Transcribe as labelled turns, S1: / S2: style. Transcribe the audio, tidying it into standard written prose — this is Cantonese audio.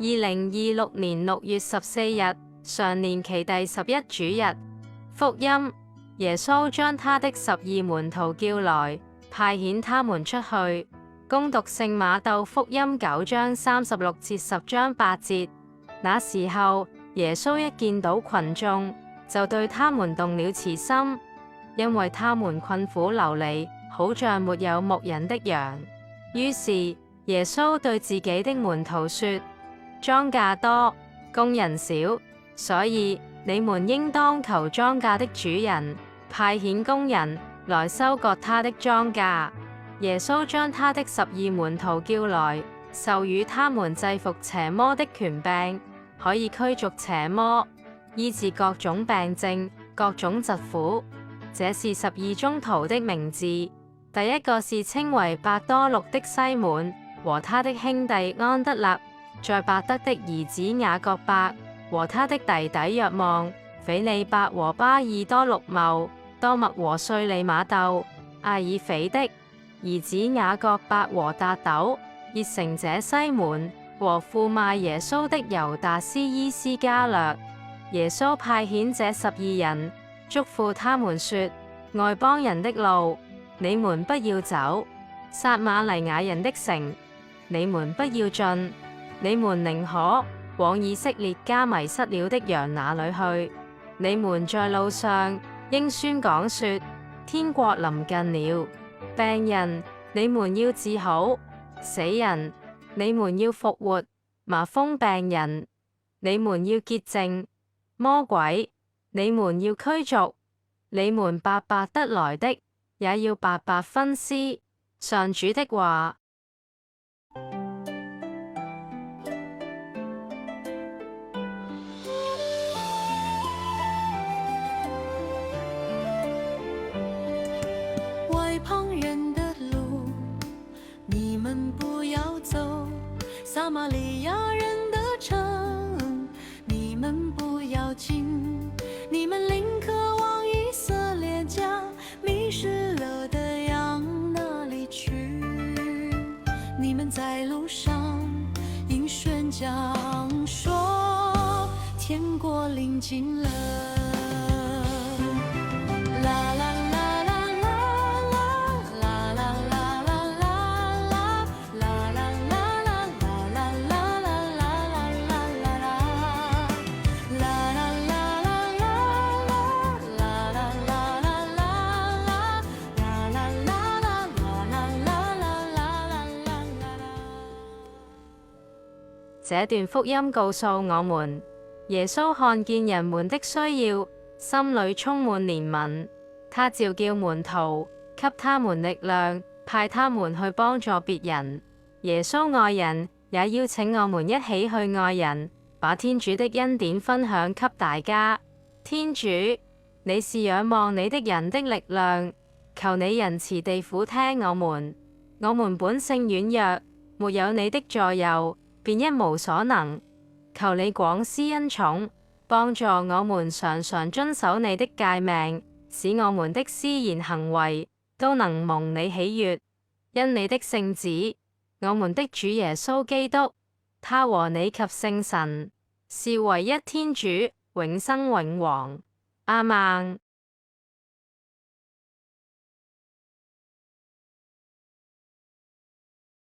S1: 2026年6月14日，常年期第11主日，福音：耶穌將他的12門徒叫來，派遣他們出去。恭讀聖馬竇福音9章36至10章8節。那時候，耶穌一見到群眾，就對他們動了慈心，因為他們困苦流離，好像沒有牧人的羊。於是，耶穌對自己的門徒說：莊稼多，工人少，所以你們應當求莊稼的主人派遣工人來收割他的莊稼。耶穌將他的12門徒叫來，授予他們制服邪魔的權柄，可以驅逐邪魔，醫治各種病症、各種疾苦。這是12宗徒的名字。第一個是稱為伯多祿的西滿，和他的兄弟安德肋，載伯德的兒子雅各伯，和他的弟弟若望，斐理伯和巴爾多祿茂，多默和稅利瑪竇，阿耳斐的兒子雅各伯和達陡，熱誠者西門，和負賣耶穌的猶達斯依斯加略。耶穌派遣這12人，囑咐他們說：外邦人的路，你們不要走；撒瑪黎雅人的城，你們不要進。你們寧可往以色列家迷失了的羊那裏去。你們在路上應宣講說：天國臨近了。病人，你們要治好；死人，你們要復活；麻風病人，你們要潔淨；魔鬼，你們要驅逐。你們白白得來的，也要白白分施。上主的話。
S2: 外邦人的路，你們不要走；撒瑪利亞人的城，你們不要進。你們寧可往以色列家迷失了的羊那裡去。你們在路上應宣講說：天國臨近了。
S1: 這段福音告訴我們，耶穌看見人們的需要，心裡充滿憐憫。他召叫門徒，給他們力量，派他們去幫助別人。耶穌愛人，也邀請我們一起去愛人，把天主的恩典分享給大家。天主，你是仰望你的人的力量，求你仁慈地俯聽我們。我們本性軟弱，沒有你的助佑，便一無所能。求你廣施恩寵，幫助我們常常遵守你的誡命，使我們的思言行為都能蒙你喜悅。因你的聖子，我們的主耶穌基督，他和你及聖神，是唯一天主，永生永王。阿孟。